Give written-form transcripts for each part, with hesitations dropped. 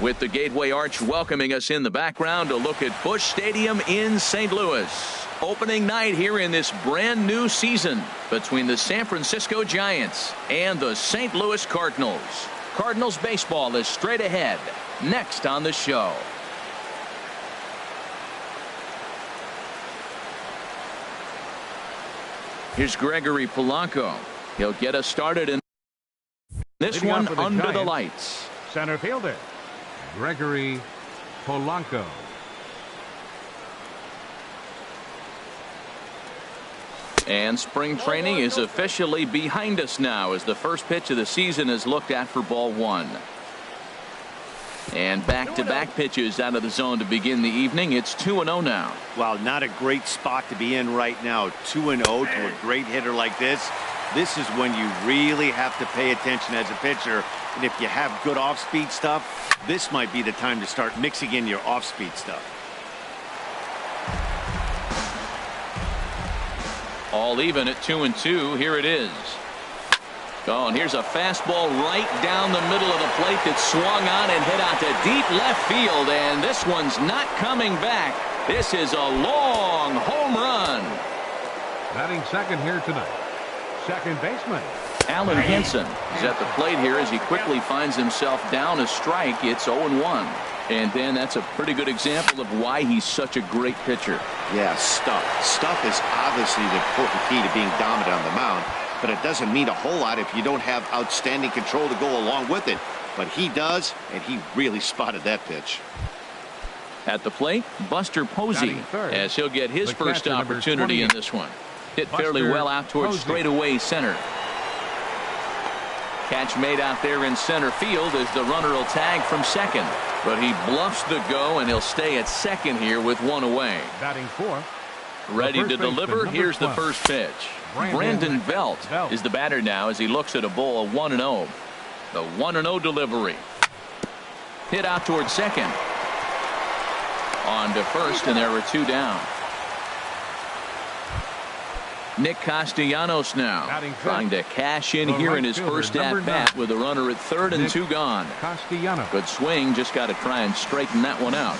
With the Gateway Arch welcoming us in the background, a look at Busch Stadium in St. Louis. Opening night here in this brand new season between the San Francisco Giants and the St. Louis Cardinals. Cardinals baseball is straight ahead. Next on the show. Here's Gregory Polanco. He'll get us started in this one under the lights. Center fielder Gregory Polanco. And spring training is officially behind us now as the first pitch of the season is looked at for ball one. And back-to-back pitches out of the zone to begin the evening. It's 2-0 now. Well, not a great spot to be in right now. 2-0 to a great hitter like this. This is when you really have to pay attention as a pitcher. And if you have good off-speed stuff, this might be the time to start mixing in your off-speed stuff. All even at 2-2. Here it is. Oh, and here's a fastball right down the middle of the plate that swung on and hit out to deep left field. And this one's not coming back. This is a long home run. Batting second here tonight, second baseman Alan Henson is at the plate here as he quickly finds himself down a strike. It's 0-1. And then that's a pretty good example of why he's such a great pitcher. Yeah, stuff. Stuff is obviously the important key to being dominant on the mound, but it doesn't mean a whole lot if you don't have outstanding control to go along with it. But he does, and he really spotted that pitch. At the plate, Buster Posey, as he'll get his first opportunity in this one. Hit fairly well out towards straightaway center. Catch made out there in center field as the runner will tag from second. But he bluffs the go, and he'll stay at second here with one away. Batting fourth. Ready to deliver. Here's the first pitch. Brandon Belt is the batter now as he looks at a ball 1-0. The 1-0 delivery. Hit out towards second. On to first, and there are two down. Nick Castellanos now trying to cash in here in his first at-bat with a runner at third and two gone. Good swing, just got to try and straighten that one out.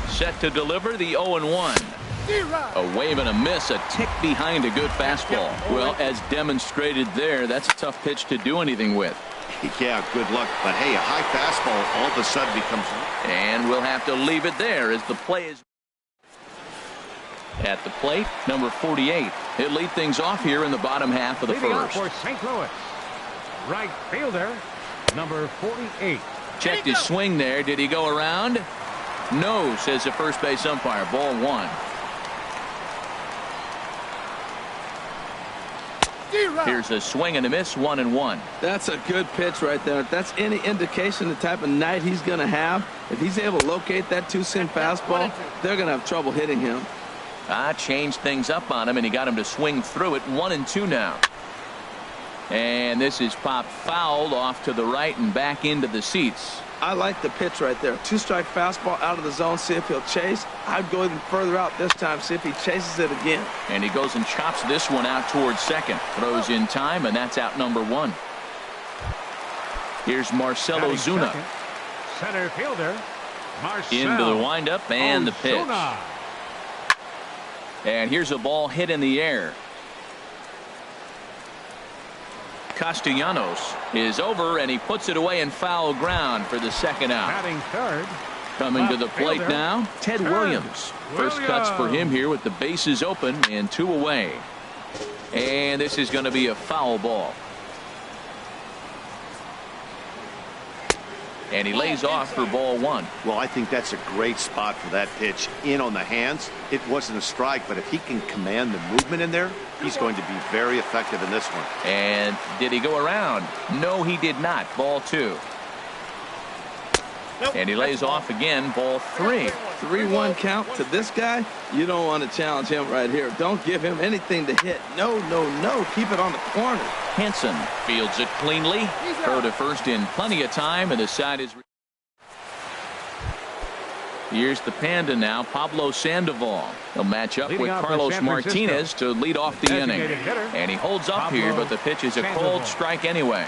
Set to deliver the 0-1. A wave and a miss, a tick behind a good fastball. Well, as demonstrated there, that's a tough pitch to do anything with. Yeah, good luck. But hey, a high fastball all of a sudden becomes... And we'll have to leave it there as the play is... At the plate, number 48. He'll lead things off here in the bottom half of the first. For St. Louis, right fielder, number 48. Checked his swing there. Did he go around? No, says the first base umpire. Ball one. Here's a swing and a miss, 1-1. That's a good pitch right there. If that's any indication the type of night he's going to have, if he's able to locate that two-seam fastball, they're going to have trouble hitting him. Changed things up on him, and he got him to swing through it. 1-2 now. And this is popped fouled off to the right and back into the seats. I like the pitch right there. Two-strike fastball out of the zone, see if he'll chase. I'd go even further out this time, see if he chases it again. And he goes and chops this one out towards second. Throws in time, and that's out number one. Here's Marcell Ozuna. Center fielder, Marcell into the windup and the pitch. And here's a ball hit in the air. Castellanos is over, and he puts it away in foul ground for the second out. Batting third. Coming to the plate now, Ted Williams. First cuts for him here with the bases open and two away. And this is going to be a foul ball. And he lays off for ball one. Well, I think that's a great spot for that pitch. In on the hands. It wasn't a strike, but if he can command the movement in there, he's going to be very effective in this one. And did he go around? No, he did not. Ball two. And he lays off again. Ball three. 3-1 count to this guy. You don't want to challenge him right here. Don't give him anything to hit. No, no, no. Keep it on the corner. Henson fields it cleanly. Throw to first in plenty of time, and the side is... Here's the Panda now, Pablo Sandoval. He'll match up with Carlos Martinez to lead off the inning. And he holds up here, but the pitch is a cold strike anyway.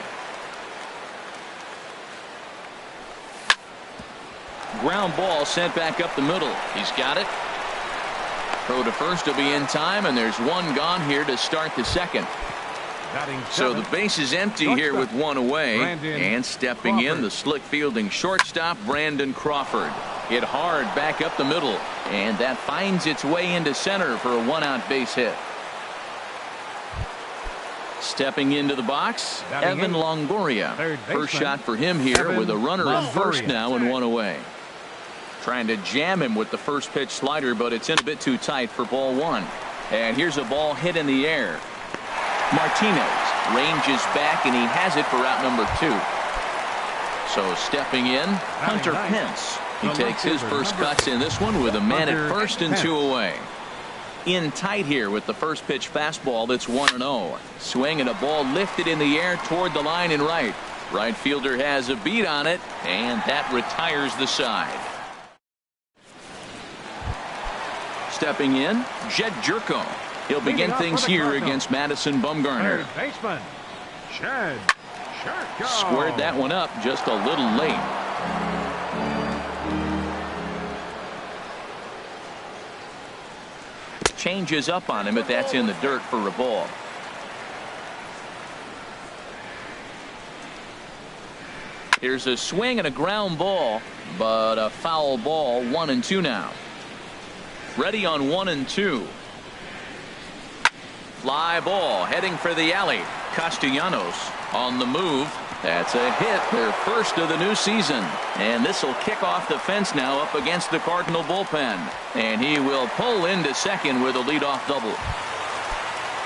Ground ball sent back up the middle. He's got it. Throw to first will be in time, and there's one gone here to start the second. So the base is empty here with one away. And stepping in, the slick fielding shortstop, Brandon Crawford. Hit hard back up the middle, and that finds its way into center for a one-out base hit. Stepping into the box, Evan Longoria. First shot for him here with a runner at first now and one away. Trying to jam him with the first pitch slider, but it's in a bit too tight for ball one. And here's a ball hit in the air. Martinez ranges back, and he has it for out number 2. So stepping in, Hunter Pence. He takes his first cuts in this one with a man at first and 2 away. In tight here with the first pitch fastball that's 1-0. Swing and a ball lifted in the air toward the line and right. Right fielder has a beat on it, and that retires the side. Stepping in, Jed Jerko. He'll begin things here against Madison Bumgarner. Baseman, Jed Jerko. Squared that one up just a little late. Changes up on him, but that's in the dirt for a ball. Here's a swing and a ground ball, but a foul ball. 1-2 now. Ready on 1-2. Fly ball heading for the alley. Castellanos on the move. That's a hit, their first of the new season. And this will kick off the fence now up against the Cardinal bullpen. And he will pull into second with a leadoff double.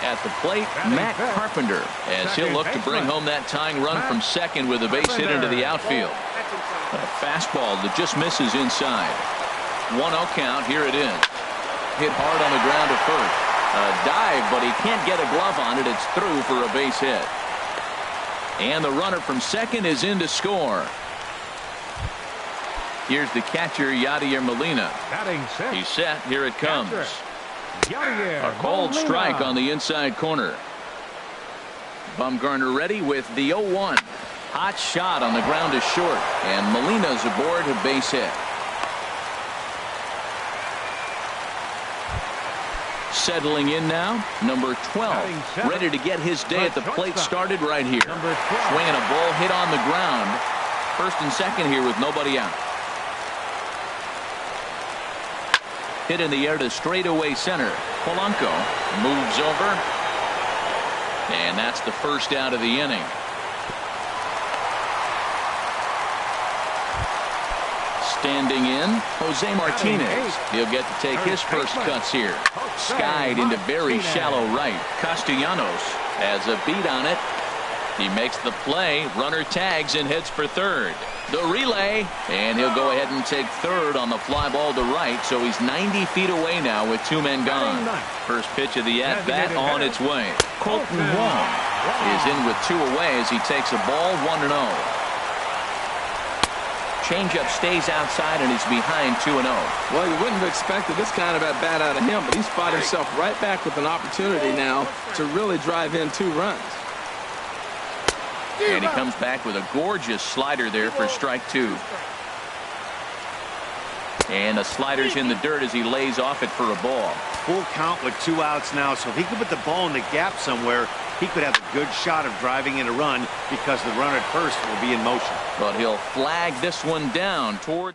At the plate, Matt Carpenter, as he'll look to bring home that tying run from second with a base hit into the outfield. A fastball that just misses inside. 1-0 count. Here it is. Hit hard on the ground to first. A dive, but he can't get a glove on it. It's through for a base hit. And the runner from second is in to score. Here's the catcher, Yadier Molina. He's set. Here it comes. A cold strike on the inside corner. Bumgarner ready with the 0-1. Hot shot on the ground is short, and Molina's aboard a base hit. Settling in now, number 12, ready to get his day at the plate started right here. Swinging a ball hit on the ground. First and second here with nobody out. Hit in the air to straightaway center. Polanco moves over, and that's the first out of the inning. Standing in, Jose Martinez. He'll get to take his first cuts here. Skied into very shallow right. Castellanos has a beat on it. He makes the play. Runner tags and heads for third. The relay, and he'll go ahead and take third on the fly ball to right. So he's 90 feet away now with 2 men gone. First pitch of the at-bat on its way. Colton Wong is in with 2 away as he takes a ball. 1-0. Changeup stays outside, and he's behind 2-0. Well, you wouldn't have expected this kind of at-bat out of him, but he's fought himself right back with an opportunity now to really drive in 2 runs. And he comes back with a gorgeous slider there for strike 2. And the slider's in the dirt as he lays off it for a ball. Full count with 2 outs now, so if he could put the ball in the gap somewhere, he could have a good shot of driving in a run because the runner at first will be in motion. But he'll flag this one down toward.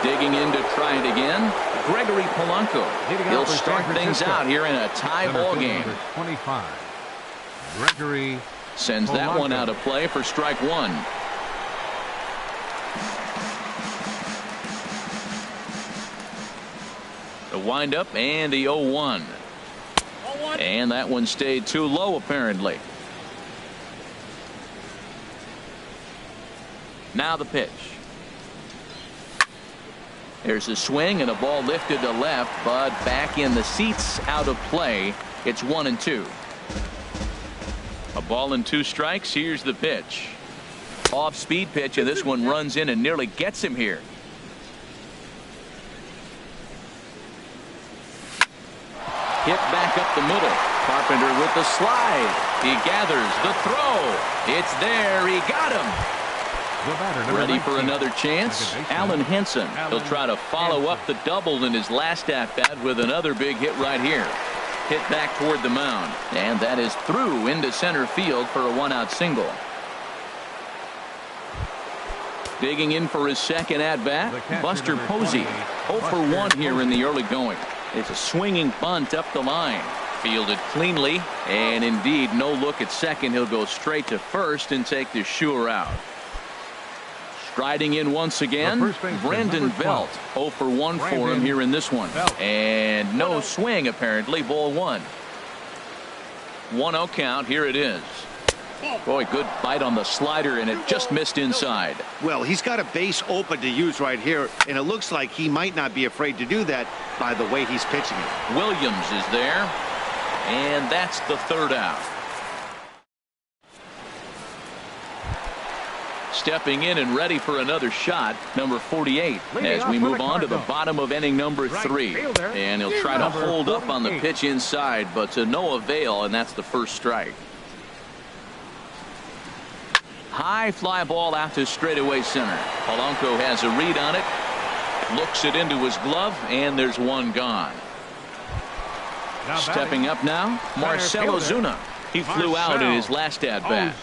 Digging in to try it again. Gregory Polanco. He'll start things out here in a tie ball game. 25. Gregory sends Polanco. That one out of play for strike 1. The windup and the 0-1. And that one stayed too low apparently. Now the pitch. There's a swing and a ball lifted to left, but back in the seats, out of play. It's 1-2. A ball and 2 strikes. Here's the pitch. Off speed pitch, and this one runs in and nearly gets him here. Hit back up the middle. Carpenter with the slide. He gathers the throw. It's there. He got him. Ready for another chance? Alan Henson. He'll try to follow up the double in his last at-bat with another big hit right here. Hit back toward the mound. And that is through into center field for a one-out single. Digging in for his second at-bat, Buster Posey. 0 for 1 here in the early going. It's a swinging bunt up the line. Fielded cleanly, and indeed no look at second. He'll go straight to first and take the sure out. Striding in once again, Brandon Belt. 0 for 1 for him here in this one. And no swing apparently. Ball 1. 1-0 count. Here it is. Boy, good bite on the slider, and it just missed inside. Well, he's got a base open to use right here, and it looks like he might not be afraid to do that by the way he's pitching it. Williams is there, and that's the third out. Stepping in and ready for another shot, number 48, as we move on to the bottom of inning number 3. And he'll try to hold up on the pitch inside, but to no avail, and that's the first strike. High fly ball out to straightaway center. Polanco has a read on it. Looks it into his glove, and there's one gone. Stepping up now, Marcell Ozuna. He flew out in his last at-bat.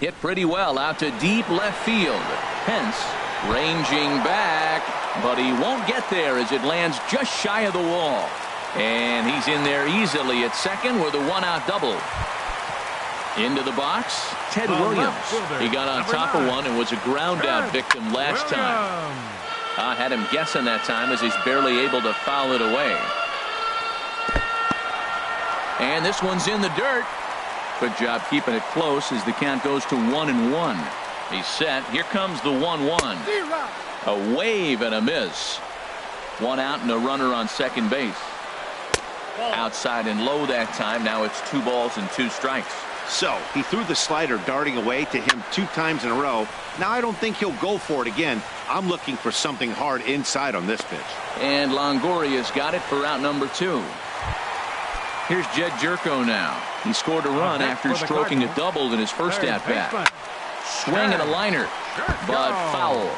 Hit pretty well out to deep left field. Pence ranging back, but he won't get there as it lands just shy of the wall. And he's in there easily at second with a one-out double. Into the box, Ted Williams. He got on top of one and was a ground out victim last time. I had him guessing that time as he's barely able to foul it away. And this one's in the dirt. Good job keeping it close as the count goes to 1-1. He's set. Here comes the 1-1. A wave and a miss. One out and a runner on second base. Outside and low that time. Now it's 2 balls and 2 strikes. So he threw the slider darting away to him 2 times in a row. Now I don't think he'll go for it again. I'm looking for something hard inside on this pitch. And Longoria's got it for out number 2. Here's Jed Jerko now. He scored a run after stroking a double in his first at-bat. Swing and a liner, but foul.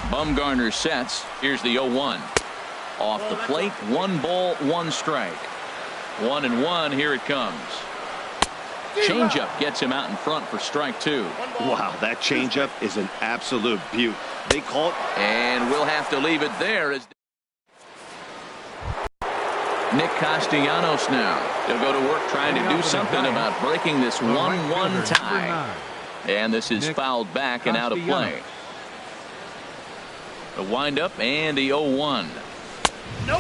Bumgarner sets. Here's the 0-1. Off the plate, 1 ball, 1 strike. 1-1, here it comes. Changeup gets him out in front for strike 2. Wow, that changeup is an absolute beaut. They call it. And we'll have to leave it there as Nick Castellanos now. He'll go to work trying to do something about breaking this 1-1 tie. And this is fouled back and out of play. The windup and the 0-1.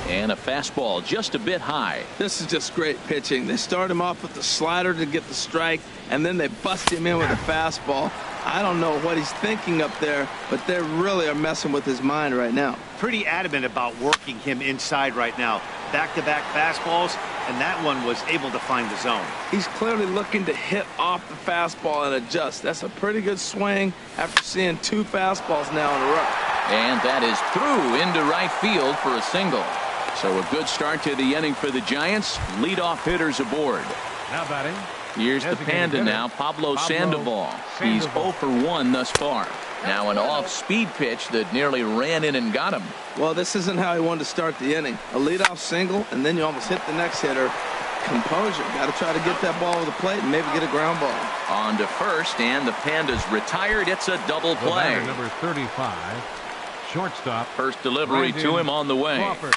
And a fastball just a bit high. This is just great pitching. They start him off with the slider to get the strike, and then they bust him in with a fastball. I don't know what he's thinking up there, but they really are messing with his mind right now. Pretty adamant about working him inside right now. Back-to-back fastballs, and that one was able to find the zone. He's clearly looking to hit off the fastball and adjust. That's a pretty good swing after seeing 2 fastballs now in a row. And that is through into right field for a single. So a good start to the inning for the Giants. Leadoff hitters aboard. Now batting. Here's the Panda now, Pablo Sandoval. He's 0 for 1 thus far. Now an off-speed pitch that nearly ran in and got him. Well, this isn't how he wanted to start the inning. A leadoff single, and then you almost hit the next hitter. Composure. Got to try to get that ball over the plate and maybe get a ground ball. On to first, and the Pandas retired. It's a double play. Number 35, shortstop. First delivery to him on the way. Crawford.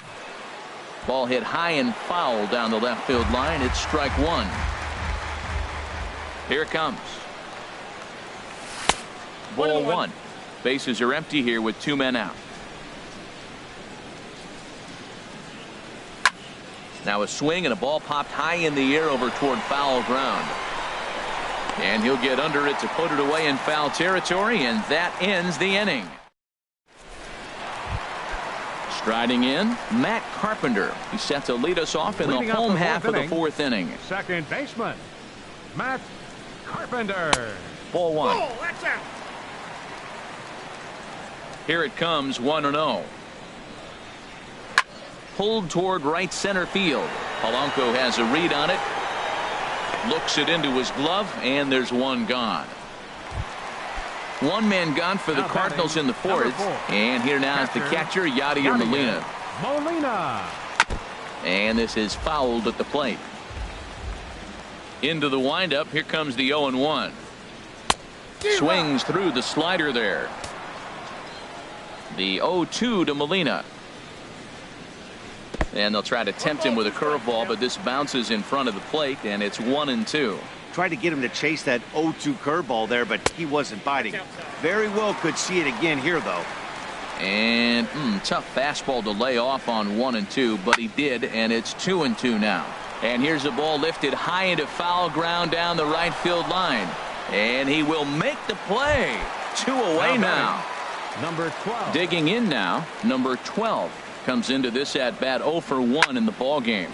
Ball hit high and foul down the left field line. It's strike 1. Here it comes. Ball 1. Bases are empty here with 2 men out. Now a swing and a ball popped high in the air over toward foul ground. And he'll get under it to put it away in foul territory, and that ends the inning. Striding in, Matt Carpenter. He's set to lead us off in the home half of the 4th inning. Second baseman, Matt Carpenter. Ball 1. Oh, that's out. Here it comes, 1-0. Pulled toward right center field. Polanco has a read on it. Looks it into his glove, and there's one gone. One man gone for the Cardinals in the fourth. And here now is the catcher, Yadier Molina. And this is fouled at the plate. Into the windup. Here comes the 0-1. Swings through the slider there. The 0-2 to Molina. And they'll try to tempt him with a curveball, but this bounces in front of the plate, and it's 1-2. Tried to get him to chase that 0-2 curveball there, but he wasn't biting. Very well could see it again here, though. And tough fastball to lay off on 1-2, but he did, and it's 2-2 now. And here's a ball lifted high into foul ground down the right field line. And he will make the play. 2 away now. Number 12. Digging in now, number 12 comes into this at bat 0 for 1 in the ball game.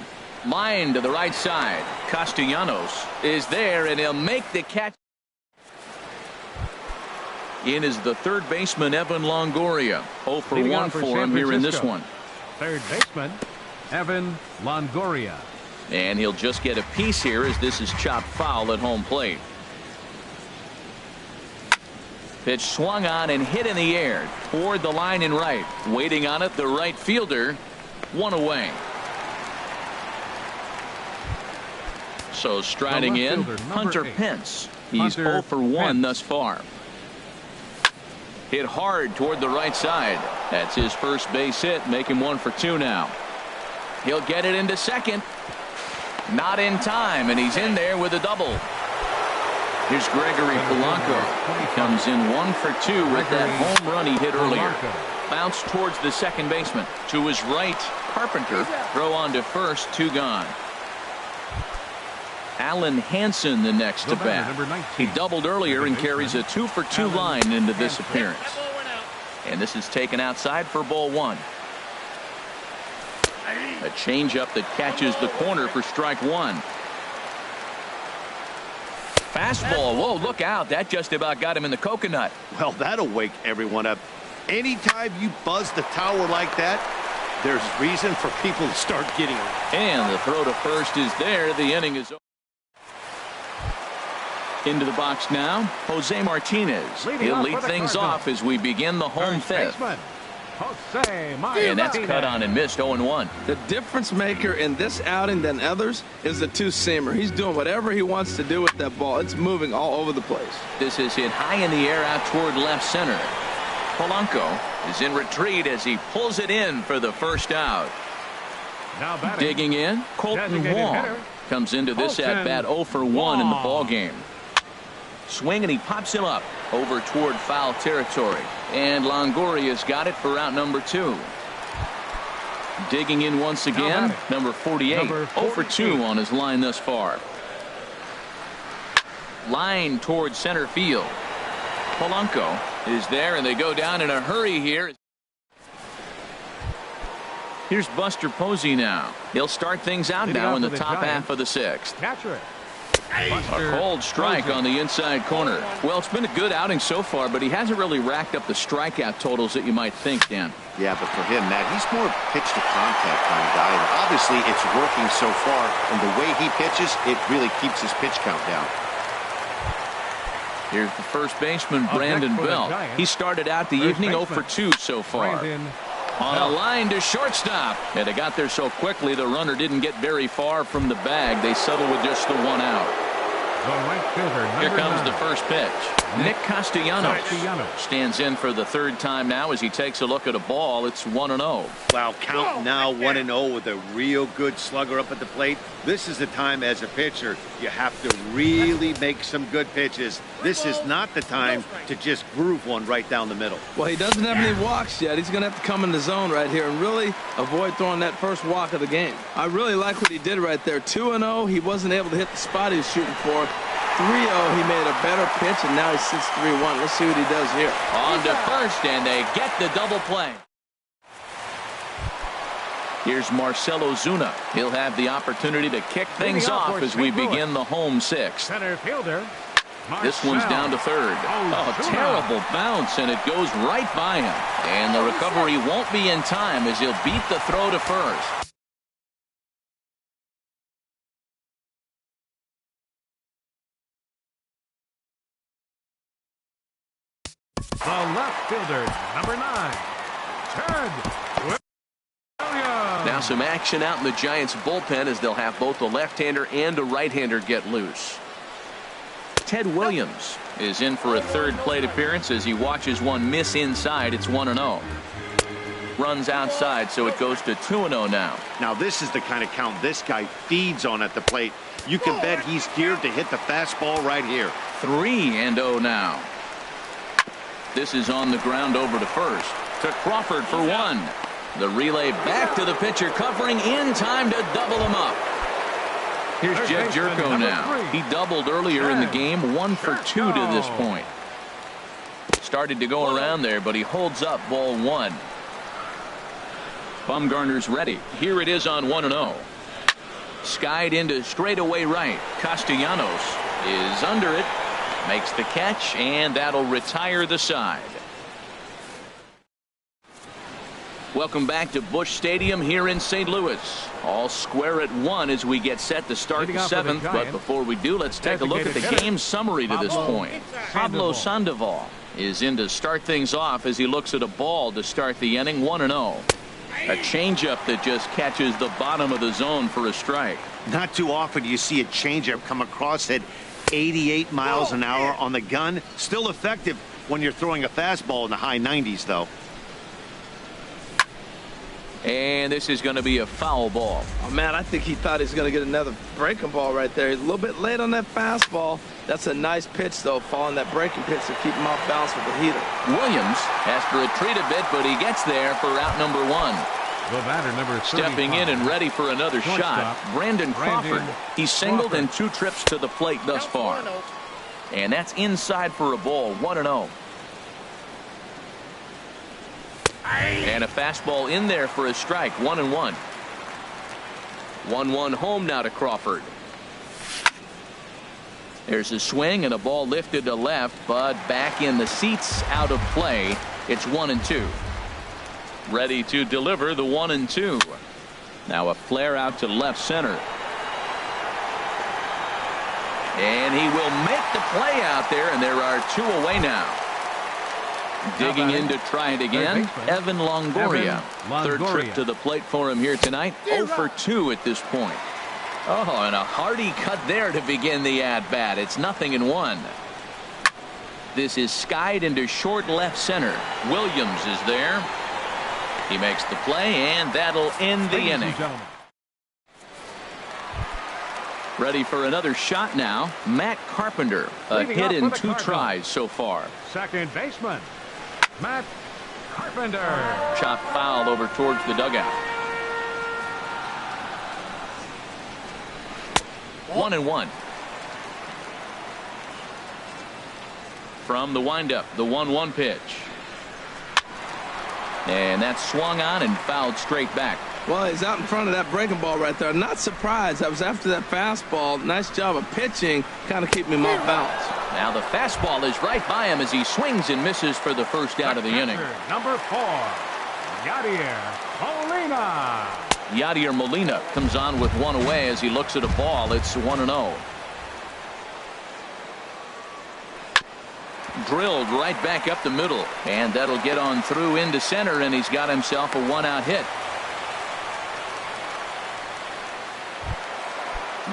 Line to the right side. Castellanos is there, and he'll make the catch. In is the third baseman, Evan Longoria. 0 for 1 for him here in this one. Third baseman, Evan Longoria. And he'll just get a piece here as this is chopped foul at home plate. Pitch swung on and hit in the air toward the line and right. Waiting on it, the right fielder. 1 away. So striding in, Hunter Pence. He's 0 for 1 thus far. Hit hard toward the right side. That's his first base hit. Make him 1 for 2 now. He'll get it into second. Not in time, and he's in there with a double. Here's Gregory Polanco. He comes in 1 for 2 with that home run he hit earlier. Bounce towards the second baseman. To his right, Carpenter. Throw on to first, 2 gone. Alan Hansen the next to bat. He doubled earlier and carries a 2 for 2 line into this appearance. And this is taken outside for ball 1. A changeup that catches the corner for strike 1. Fastball. Whoa, look out. That just about got him in the coconut. Well, that'll wake everyone up. Anytime you buzz the tower like that, there's reason for people to start getting it. And the throw to first is there. The inning is over. Into the box now, Jose Martinez. He'll lead things off as we begin the home fifth. And that's cut on and missed. 0-1. The difference maker in this outing than others is the two-seamer. He's doing whatever he wants to do with that ball. It's moving all over the place. This is hit high in the air out toward left center. Polanco is in retreat as he pulls it in for the first out. Now digging in, Colton Wong comes into this at bat 0 for 1 in the ball game. Swing, and he pops him up over toward foul territory. And Longoria's got it for out number 2. Digging in once again, number 48. 0 for 2 on his line thus far. Line toward center field. Polanco is there, and they go down in a hurry here. Here's Buster Posey now. He'll start things out now in the top half of the 6th. Catcher. A cold strike on the inside corner. Well, it's been a good outing so far, but he hasn't really racked up the strikeout totals that you might think, Dan. Yeah, but for him, Matt, he's more pitch to contact kind of guy. And obviously, it's working so far, and the way he pitches, it really keeps his pitch count down. Here's the first baseman, Brandon Belt. He started out the evening 0 for 2 so far. On a line to shortstop. And they got there so quickly the runner didn't get very far from the bag. They settled with just the 1 out. Here comes the first pitch. Nick Castellanos stands in for the 3rd time now as he takes a look at a ball. It's 1-0. Wow, count now 1-0 with a real good slugger up at the plate. This is the time as a pitcher you have to really make some good pitches. This is not the time to just groove one right down the middle. Well, he doesn't have any walks yet. He's going to have to come in the zone right here and really avoid throwing that first walk of the game. I really like what he did right there. 2-0. He wasn't able to hit the spot he was shooting for. 3-0, he made a better pitch, and now he sits 3-1. Let's see what he does here. On to first, and they get the double play. Here's Marcelo Zuna. He'll have the opportunity to kick things off as we begin the home 6th. Center fielder. This one's down to 3rd. Oh, terrible bounce, and it goes right by him. And the recovery won't be in time as he'll beat the throw to first. The left fielder, number 9, Ted Williams. Now some action out in the Giants bullpen as they'll have both a left-hander and a right-hander get loose. Ted Williams is in for a third plate appearance as he watches one miss inside. It's 1-0. Runs outside, so it goes to 2-0 now. Now this is the kind of count this guy feeds on at the plate. You can bet he's geared to hit the fastball right here. 3-0 now. This is on the ground over to first. To Crawford for 1. The relay back to the pitcher, covering in time to double him up. Here's Jeff Jerko now. He doubled earlier in the game, 1 for 2 to this point. Started to go around there, but he holds up ball 1. Bumgarner's ready. Here it is on 1-0. Skied into straightaway right. Castellanos is under it. Makes the catch, and that'll retire the side. Welcome back to Busch Stadium here in St. Louis. All square at 1 as we get set to start the 7th. But before we do, let's take a look at the game summary to this point. Pablo Sandoval is in to start things off as he looks at a ball to start the inning. 1-0. A changeup that just catches the bottom of the zone for a strike. Not too often you see a changeup come across at 88 miles an hour on the gun. Still effective when you're throwing a fastball in the high 90s, though. And this is going to be a foul ball. Oh, man, I think he thought he was going to get another breaking ball right there. He's a little bit late on that fastball. That's a nice pitch, though, following that breaking pitch to keep him off balance with the heater. Williams has to retreat a bit, but he gets there for out number 1. The batter, number 35. Stepping in and ready for another shot, Brandon Crawford. He's singled in 2 trips to the plate thus far. And that's inside for a ball. 1-0. And a fastball in there for a strike. 1-1. 1-1 home now to Crawford. There's a swing and a ball lifted to left, but back in the seats, out of play. It's 1-2. Ready to deliver the 1-2. Now a flare out to left center. And he will make the play out there, and there are 2 away now. Digging in to try it again, Evan Longoria. Third trip to the plate for him here tonight. 0 for 2 at this point. Oh, and a hearty cut there to begin the at-bat. It's 0-1. This is skied into short left center. Williams is there. He makes the play, and that'll end the inning. Ready for another shot now. Matt Carpenter. A hit in 2 tries so far. Second baseman, Matt Carpenter. Chop foul over towards the dugout. 1-1. From the windup, the 1-1 pitch. And that's swung on and fouled straight back. Well, he's out in front of that breaking ball right there. Not surprised. I was after that fastball. Nice job of pitching, kind of keeping him off balance. Now the fastball is right by him as he swings and misses for the first out of the inning. Number 4, Yadier Molina. Yadier Molina comes on with 1 away as he looks at a ball. It's 1-0. Drilled right back up the middle, and that'll get on through into center, and he's got himself a 1-out hit.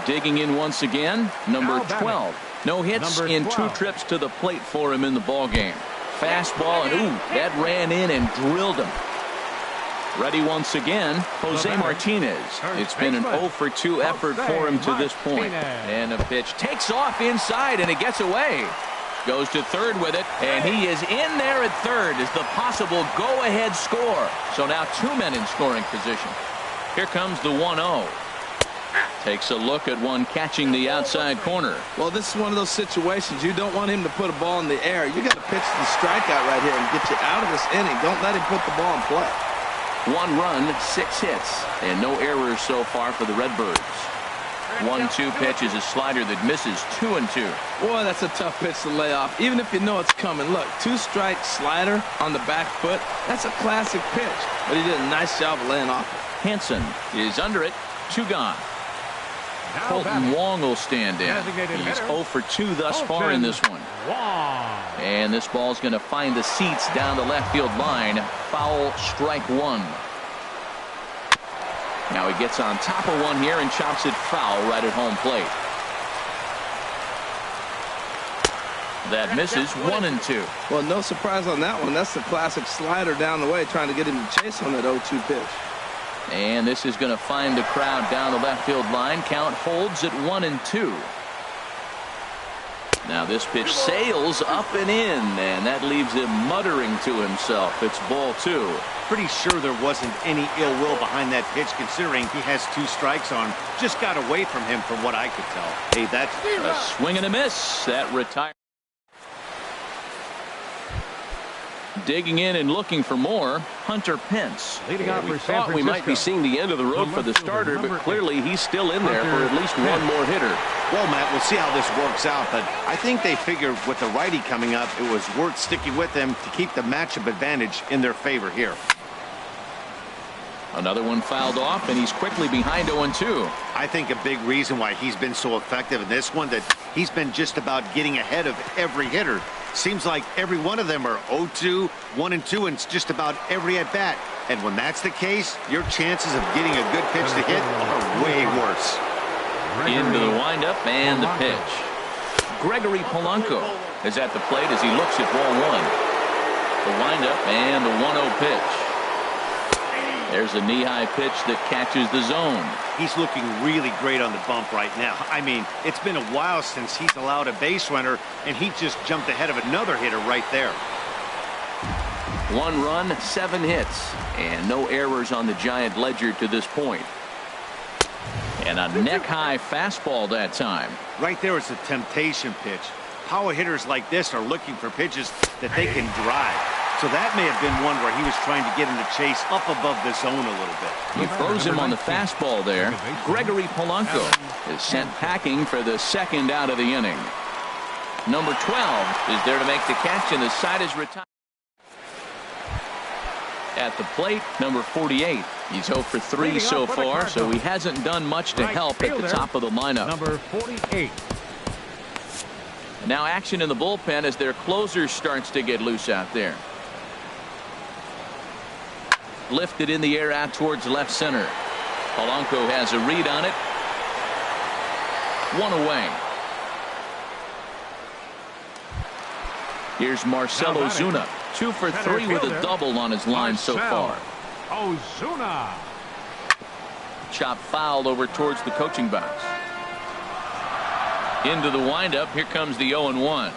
Digging in once again, number 12. No hits in 2 trips to the plate for him in the ball game. Fastball, and ooh, that ran in and drilled him. Ready once again, Jose Martinez. It's been an 0 for 2 effort for him to this point. And a pitch takes off inside, and it gets away. Goes to third with it, and he is in there at third as the possible go-ahead score. So now 2 men in scoring position. Here comes the 1-0. Takes a look at one catching the outside corner. Well, this is one of those situations. You don't want him to put a ball in the air. You got to pitch the strikeout right here and get you out of this inning. Don't let him put the ball in play. 1 run, 6 hits, and no errors so far for the Redbirds. 1-2 pitch is a slider that misses. 2-2. Boy, that's a tough pitch to lay off, even if you know it's coming. Look, 2-strike slider on the back foot. That's a classic pitch, but he did a nice job of laying off it. Hansen is under it. 2 gone. Colton Wong will stand in. He's 0 for 2 thus far in this one. And this ball's going to find the seats down the left field line. Foul, strike one. Now he gets on top of one here and chops it foul right at home plate. That misses 1-2. Well, no surprise on that one. That's the classic slider down the way, trying to get him to chase on that 0-2 pitch. And this is going to find the crowd down the left field line. Count holds at 1-2. Now this pitch sails up and in, and that leaves him muttering to himself. It's ball 2. Pretty sure there wasn't any ill will behind that pitch, considering he has 2 strikes on him. Just got away from him from what I could tell. Hey, that's a swing and a miss. That retires. Digging in and looking for more, Hunter Pence. Leading off We for San thought we might be seeing the end of the road for the starter, but clearly he's still in there for at least one more hitter. Well, Matt, we'll see how this works out, but I think they figured with the righty coming up, it was worth sticking with him to keep the matchup advantage in their favor here. Another one fouled off, and he's quickly behind 0-2. I think a big reason why he's been so effective in this one, that he's been just about getting ahead of every hitter. Seems like every one of them are 0-2, 1-2, and it's just about every at-bat. And when that's the case, your chances of getting a good pitch to hit are way worse. Into the windup and the pitch. Gregory Polanco is at the plate as he looks at ball 1. The windup and the 1-0 pitch. There's a knee-high pitch that catches the zone. He's looking really great on the bump right now. I mean, it's been a while since he's allowed a base runner, and he just jumped ahead of another hitter right there. 1 run, 7 hits, and no errors on the Giant ledger to this point. And a neck-high fastball that time. Right there is a temptation pitch. Power hitters like this are looking for pitches that they can drive. So that may have been one where he was trying to get him to chase up above the zone a little bit. He throws him on the fastball there. Gregory Polanco is sent packing for the 2nd out of the inning. Number 12 is there to make the catch, and the side is retired. At the plate, number 48. He's 0 for 3 so far, so he hasn't done much to help at the top of the lineup. Number 48. Now action in the bullpen as their closer starts to get loose out there. Lifted in the air out towards left center. Polanco has a read on it. 1 away. Here's Marcell Ozuna. 2 for 3 with a double on his line so far. Ozuna. Chop fouled over towards the coaching box. Into the windup. Here comes the 0-1.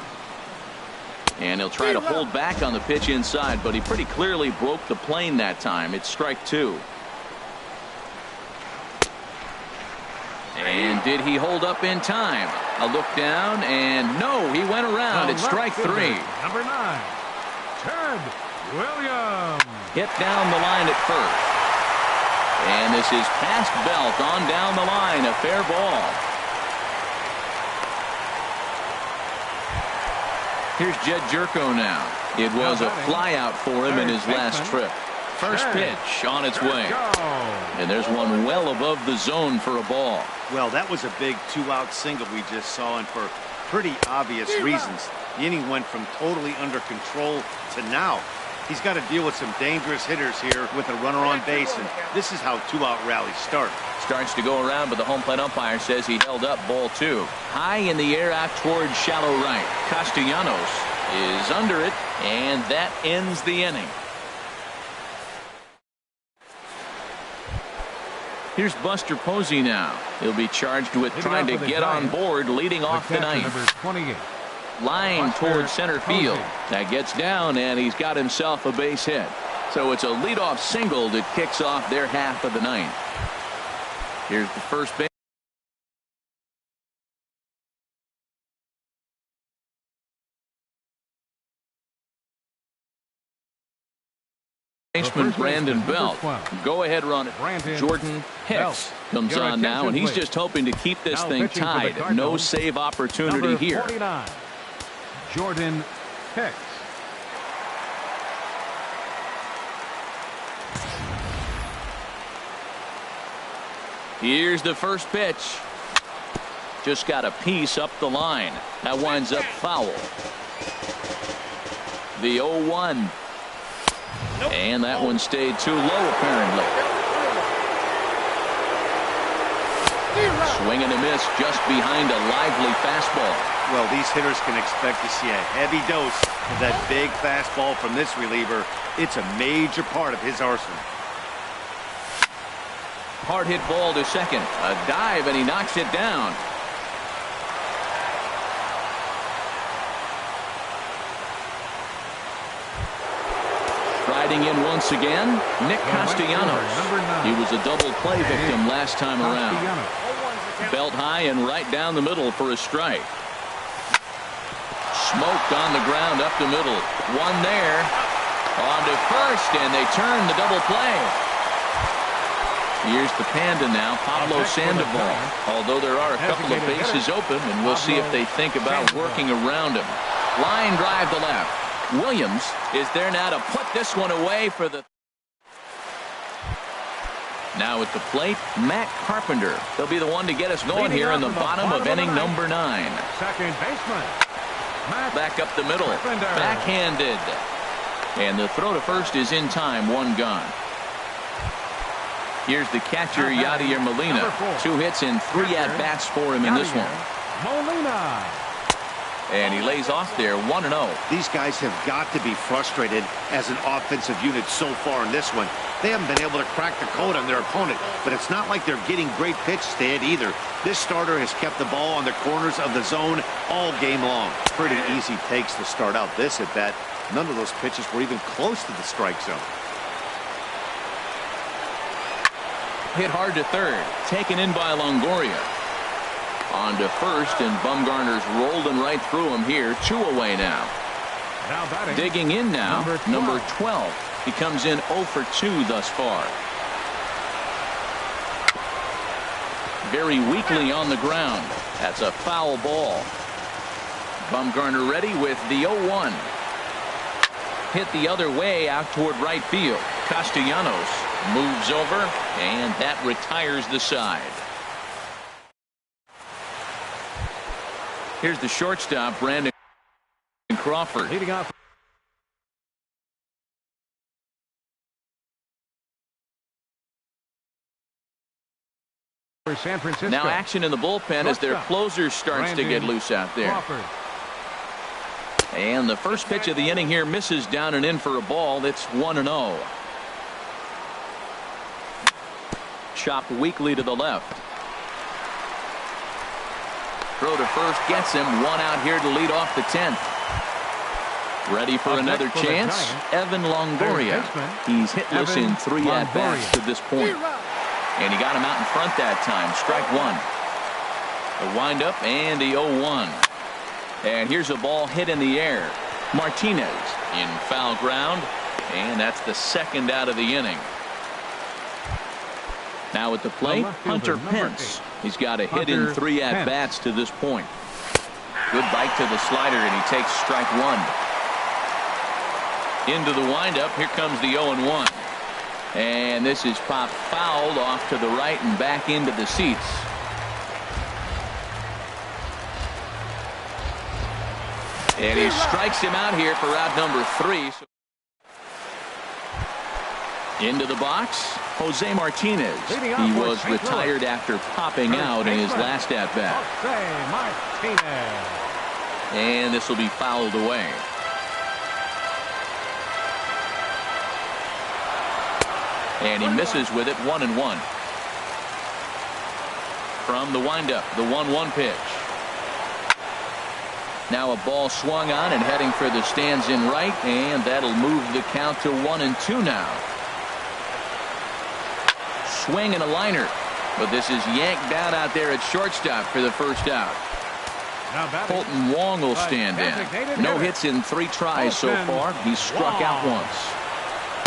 And he'll try to hold back on the pitch inside, but he pretty clearly broke the plane that time. It's strike 2. And did he hold up in time? A look down, and no, he went around. It's strike 3. Number 9, Ted Williams. Hit down the line at first. And this is past Belt on down the line. A fair ball. Here's Jed Jerko now. It was a flyout for him in his last trip. First pitch on its way. And there's one well above the zone for a ball. Well, that was a big 2-out single we just saw, and for pretty obvious reasons. The inning went from totally under control to now. He's got to deal with some dangerous hitters here with a runner on base, and this is how 2-out rallies start. Starts to go around, but the home plate umpire says he held up ball 2. High in the air out towards shallow right. Castellanos is under it, and that ends the inning. Here's Buster Posey now. He'll be charged with trying to get on board leading off the ninth. Number 28. Line towards center field. That gets down, and he's got himself a base hit. So it's a leadoff single that kicks off their half of the ninth. Here's the first base. Baseman Brandon Belt. Go ahead run it. Jordan Hicks comes on now, and he's just hoping to keep this thing tied. No save opportunity here. 49, Jordan Hicks. Here's the first pitch. Just got a piece up the line. That winds up foul. The 0-1. And that one stayed too low, apparently. Swing and a miss just behind a lively fastball. Well, these hitters can expect to see a heavy dose of that big fastball from this reliever. It's a major part of his arsenal. Hard hit ball to second. A dive, and he knocks it down. Riding in once again, Nick Castellanos. He was a double play victim last time around. Belt high and right down the middle for a strike. Smoked on the ground up the middle. One there. On to first, and they turn the double play. Here's the Panda now, Pablo Sandoval. Although there are a couple of bases open, and we'll see if they think about working around him. Line drive to left. Williams is there now to put this one away for the... Now at the plate, Matt Carpenter. He'll be the one to get us going here in the bottom of inning number 9. Second baseman. Back up the middle. Backhanded. And the throw to first is in time. One gone. Here's the catcher, Yadier Molina. 2 hits and 3 at-bats for him in this one. Molina. And he lays off there, 1-0. These guys have got to be frustrated as an offensive unit so far in this one. They haven't been able to crack the code on their opponent, but it's not like they're getting great pitches to hit either. This starter has kept the ball on the corners of the zone all game long. Pretty easy takes to start out this at bat. None of those pitches were even close to the strike zone. Hit hard to third, taken in by Longoria. On to first, and Bumgarner's rolled him right through him here. 2 away now. Digging in now, number 12. He comes in 0 for 2 thus far. Very weakly on the ground. That's a foul ball. Bumgarner ready with the 0-1. Hit the other way out toward right field. Castellanos moves over, and that retires the side. Here's the shortstop, Brandon Crawford. Leading off for San Francisco. Now action in the bullpen as their closer starts to get loose out there. Crawford. And the first pitch of the inning here misses down and in for a ball. That's 1-0. Chopped weakly to the left. Throw to first gets him. 1 out here to lead off the 10th. Ready for another chance. Evan Longoria. He's hitless in 3 at-bats to this point. And he got him out in front that time. Strike 1. The windup and the 0-1. And here's a ball hit in the air. Martinez in foul ground. And that's the 2nd out of the inning. Now at the plate, Hunter Pence. He's got a hit in 3 at-bats to this point. Good bite to the slider, and he takes strike 1. Into the windup. Here comes the 0-1. And this is popped fouled off to the right and back into the seats. And he strikes him out here for out number 3. Into the box, Jose Martinez. He was retired after popping out in his last at-bat. And this will be fouled away. And he misses with it. 1-1. From the windup, the 1-1 pitch. Now a ball swung on and heading for the stands in right, and that'll move the count to 1-2 now. Swing and a liner, but this is yanked down out there at shortstop for the first out. Colton Wong will stand in. No hits in 3 tries so far. He's struck out once.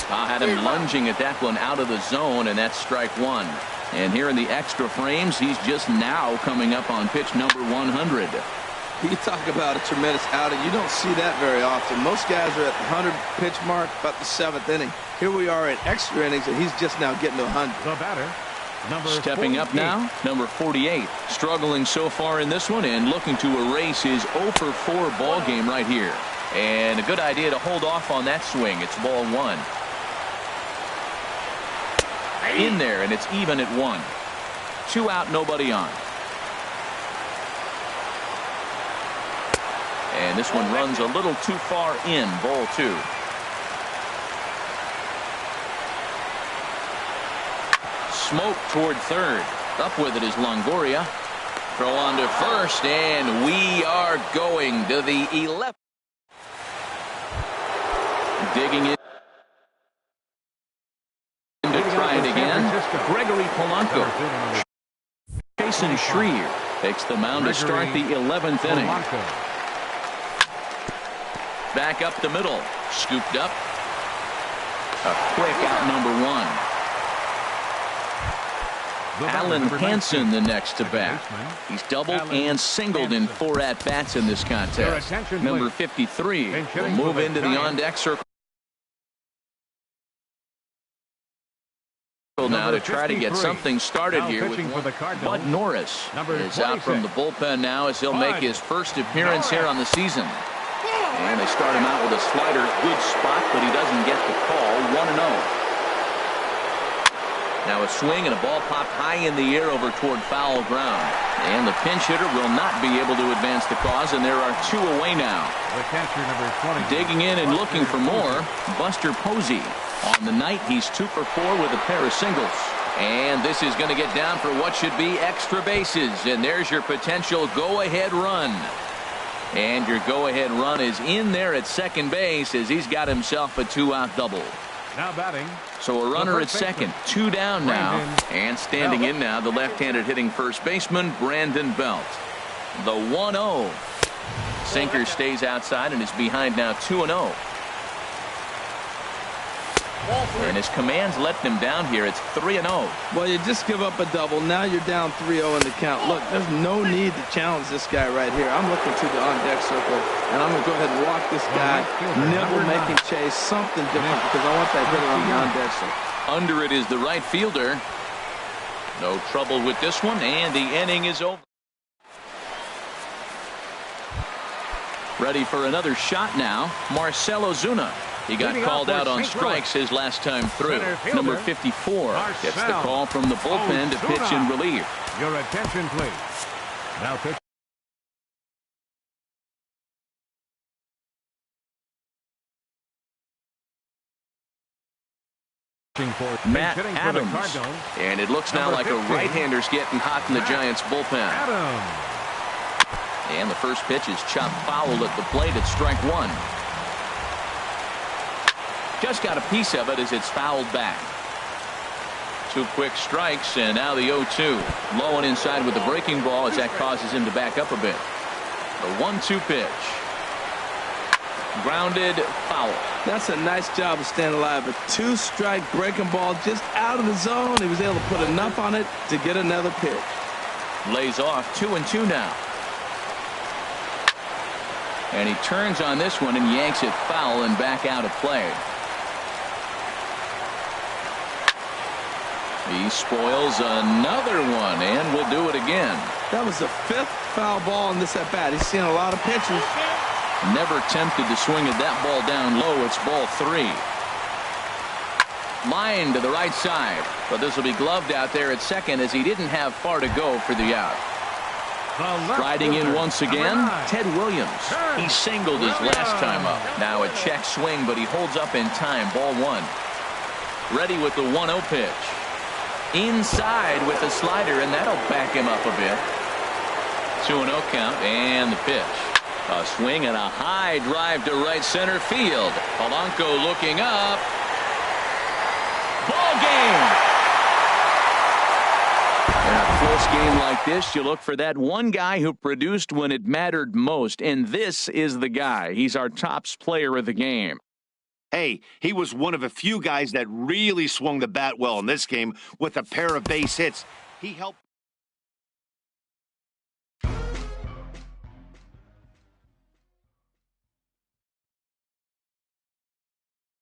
I had him lunging at that one out of the zone, and that's strike 1. And here in the extra frames, he's just now coming up on pitch number 100. You talk about a tremendous outing. You don't see that very often. Most guys are at the 100 pitch mark, about the 7th inning. Here we are at extra innings, and he's just now getting to 100. The batter, Stepping up now, number 48. Struggling so far in this one and looking to erase his 0 for 4 ball game right here. And a good idea to hold off on that swing. It's ball 1. In there, and it's even at 1. 2 out, nobody on. And this one runs a little too far in, ball 2. Smoke toward third. Up with it is Longoria. Throw on to first, and we are going to the 11th. Digging in to try it again. Gregory Polanco. Jason Schreier takes the mound to start the 11th inning. Back up the middle. Scooped up. A quick out, number 1. Alan Hansen the next to bat. He's doubled and singled in 4 at-bats in this contest. Number 53 will move into the on-deck circle now to try to get something started here with Bud Norris is out from the bullpen now as he'll make his first appearance here on the season. And they start him out with a slider. Good spot, but he doesn't get the call. 1-0. Now a swing and a ball popped high in the air over toward foul ground. And the pinch hitter will not be able to advance the cause, and there are 2 away now. The catcher, number 20. Digging in and looking for more, Buster Posey. On the night, he's 2 for 4 with a pair of singles. And this is going to get down for what should be extra bases. And there's your potential go-ahead run. And your go-ahead run is in there at second base as he's got himself a 2-out double. Now batting. So a runner at second, 2 down now. And standing in now, the left-handed hitting first baseman, Brandon Belt. The 1-0. Sinker stays outside and is behind now 2-0. And his commands letting him down here. It's 3-0. Well, you just give up a double. Now you're down 3-0 in the count. Look, there's no need to challenge this guy right here. I'm looking to the on-deck circle, and I'm going to go ahead and walk this guy, nibble, make him chase, something different, because I want that hitter on the on-deck circle. Under it is the right fielder. No trouble with this one, and the inning is over. Ready for another shot now, Marcell Ozuna. He got called out on strikes his last time through. Number 54 gets the call from the bullpen to pitch in relief. Your attention, please. Now pitch. Matt Adams. And it looks now like a right-hander's getting hot in the Giants bullpen. And the first pitch is chopped foul at the plate at strike 1. Just got a piece of it as it's fouled back. 2 quick strikes, and now the 0-2. Low and inside with the breaking ball as that causes him to back up a bit. The 1-2 pitch. Grounded, foul. That's a nice job of staying alive. A 2-strike breaking ball just out of the zone. He was able to put enough on it to get another pitch. Lays off 2-2 now. And he turns on this one and yanks it foul and back out of play. He spoils another one and will do it again. That was the 5th foul ball in this at-bat. He's seen a lot of pitches. Never tempted to swing at that ball down low. It's ball 3. Line to the right side. But this will be gloved out there at second as he didn't have far to go for the out. Riding in once again, Ted Williams. He singled his last time up. Now a check swing, but he holds up in time. Ball 1. Ready with the 1-0 pitch. Inside with the slider, and that'll back him up a bit. 2-0 count, and the pitch. A swing and a high drive to right center field. Polanco looking up. Ball game. In a close game like this, you look for that one guy who produced when it mattered most, and this is the guy. He's our tops player of the game. Hey, he was one of a few guys that really swung the bat well in this game with a pair of base hits. He helped.